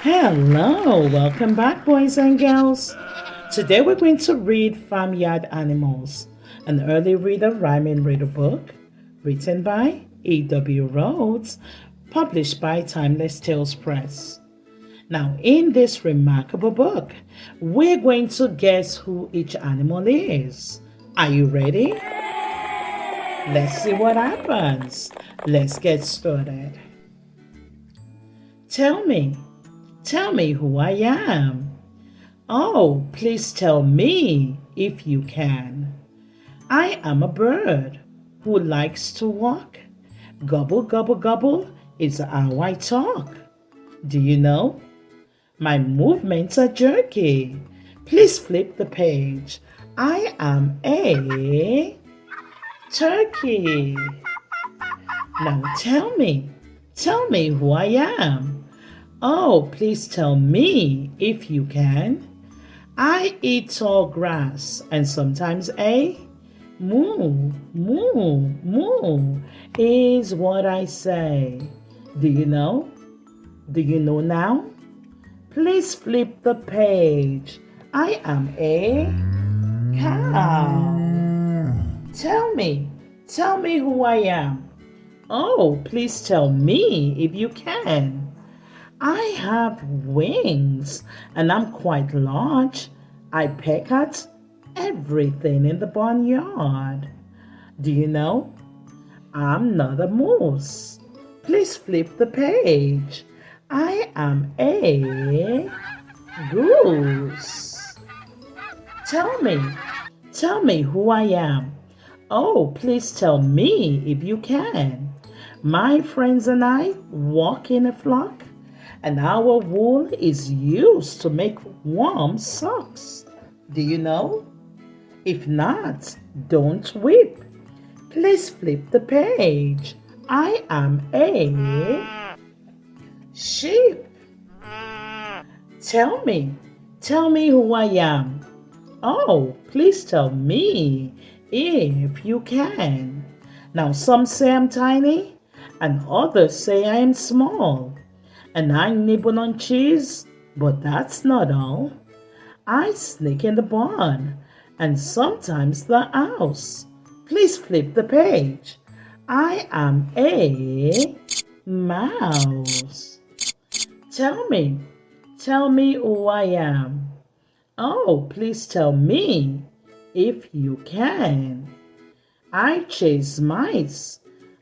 Hello, welcome back, boys and girls. Today we're going to read Farmyard Animals, an early reader rhyming riddle book written by E.W Rhodes, published by Timeless Tales Press. Now, in this remarkable book, we're going to guess who each animal is. Are you ready? Let's see what happens. Let's get started. Tell me, tell me who I am. Oh, please tell me if you can. I am a bird who likes to walk. Gobble, gobble, gobble is how I talk. Do you know? My movements are jerky. Please flip the page. I am a turkey. Now tell me who I am. Oh, please tell me if you can. I eat tall grass and sometimes a moo, moo, moo is what I say. Do you know? Do you know now? Please flip the page. I am a cow. Tell me who I am. Oh, please tell me if you can. I have wings and I'm quite large. I peck at everything in the barnyard. Do you know? I'm not a moose. Please flip the page. I am a goose. Tell me who I am. Oh, please tell me if you can. My friends and I walk in a flock, and our wool is used to make warm socks. Do you know? If not, don't weep. Please flip the page. I am a sheep. Tell me who I am. Oh, please tell me if you can. Now, some say I'm tiny, and others say I am small. And I nibble on cheese, but that's not all. I sneak in the barn, and sometimes the house. Please flip the page. I am a mouse. Tell me who I am. Oh, please tell me if you can. I chase mice.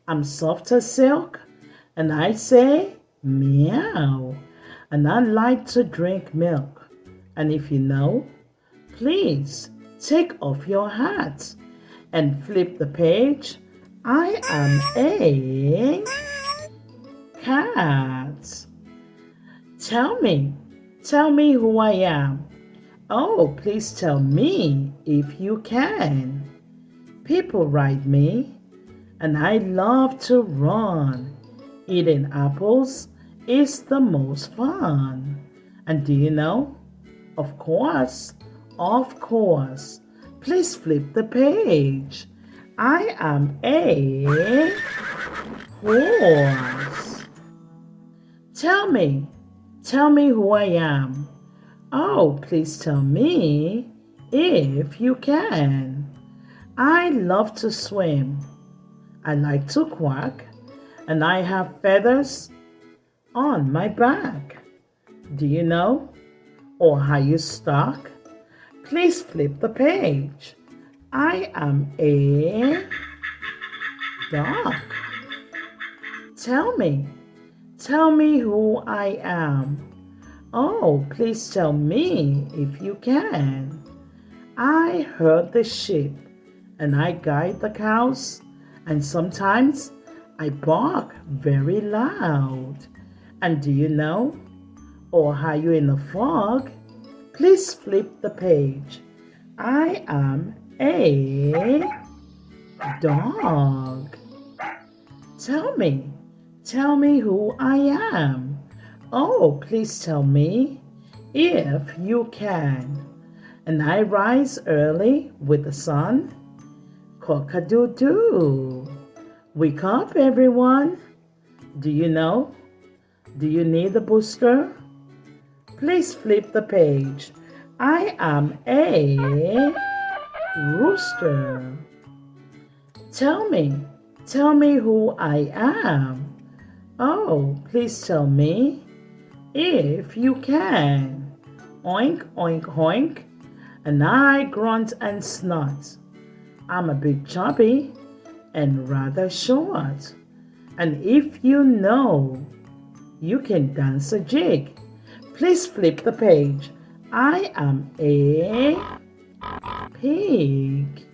I'm soft as silk, and I say meow. And I like to drink milk. And if you know, please take off your hat and flip the page. I am a cat. Tell me who I am. Oh, please tell me if you can. People ride me, and I love to run. Eating apples is the most fun. And do you know? Of course, of course. Please flip the page. I am a horse. Tell me who I am. Oh, please tell me if you can. I love to swim. I like to quack, and I have feathers on my back. Do you know? Or how you stalk? Please flip the page. I am a duck. Tell me who I am. Oh, please tell me if you can. I herd the sheep, and I guide the cows, and sometimes I bark very loud. And do you know? Or are you in a fog? Please flip the page. I am a dog. Tell me who I am. Oh, please tell me if you can. And I rise early with the sun. Cock-a-doo-doo. Wake up, everyone. Do you know? Do you need a booster? Please flip the page. I am a rooster. Tell me who I am. Oh, please tell me if you can. Oink, oink, oink. And I grunt and snort. I'm a bit chubby and rather short. And if you know, you can dance a jig. Please flip the page. I am a pig.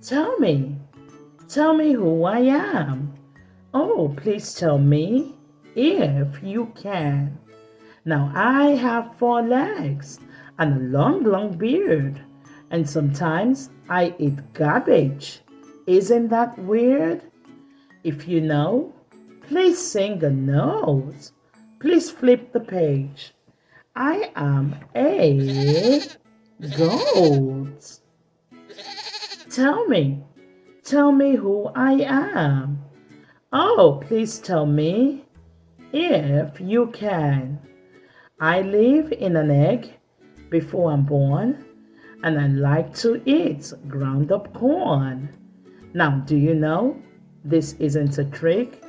Tell me who I am. Oh, please tell me if you can. Now I have 4 legs and a long, long beard, and sometimes I eat garbage. Isn't that weird? If you know, please sing a note. Please flip the page. I am a goat. Tell me who I am. Oh, please tell me if you can. I live in an egg before I'm born, and I like to eat ground up corn. Now, do you know this isn't a trick?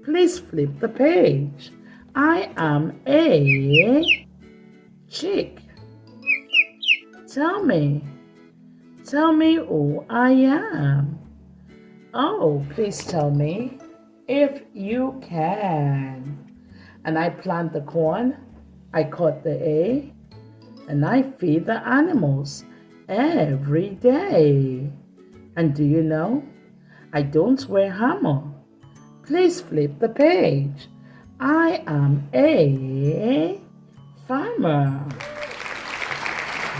Please flip the page. I am a chick. Tell me who I am. Oh, please tell me if you can. And I plant the corn, I cut the hay, and I feed the animals every day. And do you know, I don't wear hammer. Please flip the page. I am a farmer.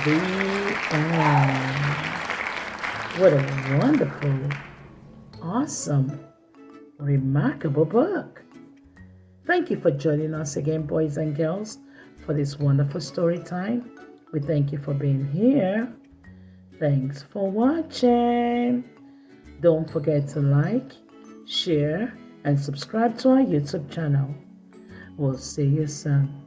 The end. What a wonderful, awesome, remarkable book. Thank you for joining us again, boys and girls, for this wonderful story time. We thank you for being here. Thanks for watching. Don't forget to like, share, and subscribe to our YouTube channel. We'll see you soon.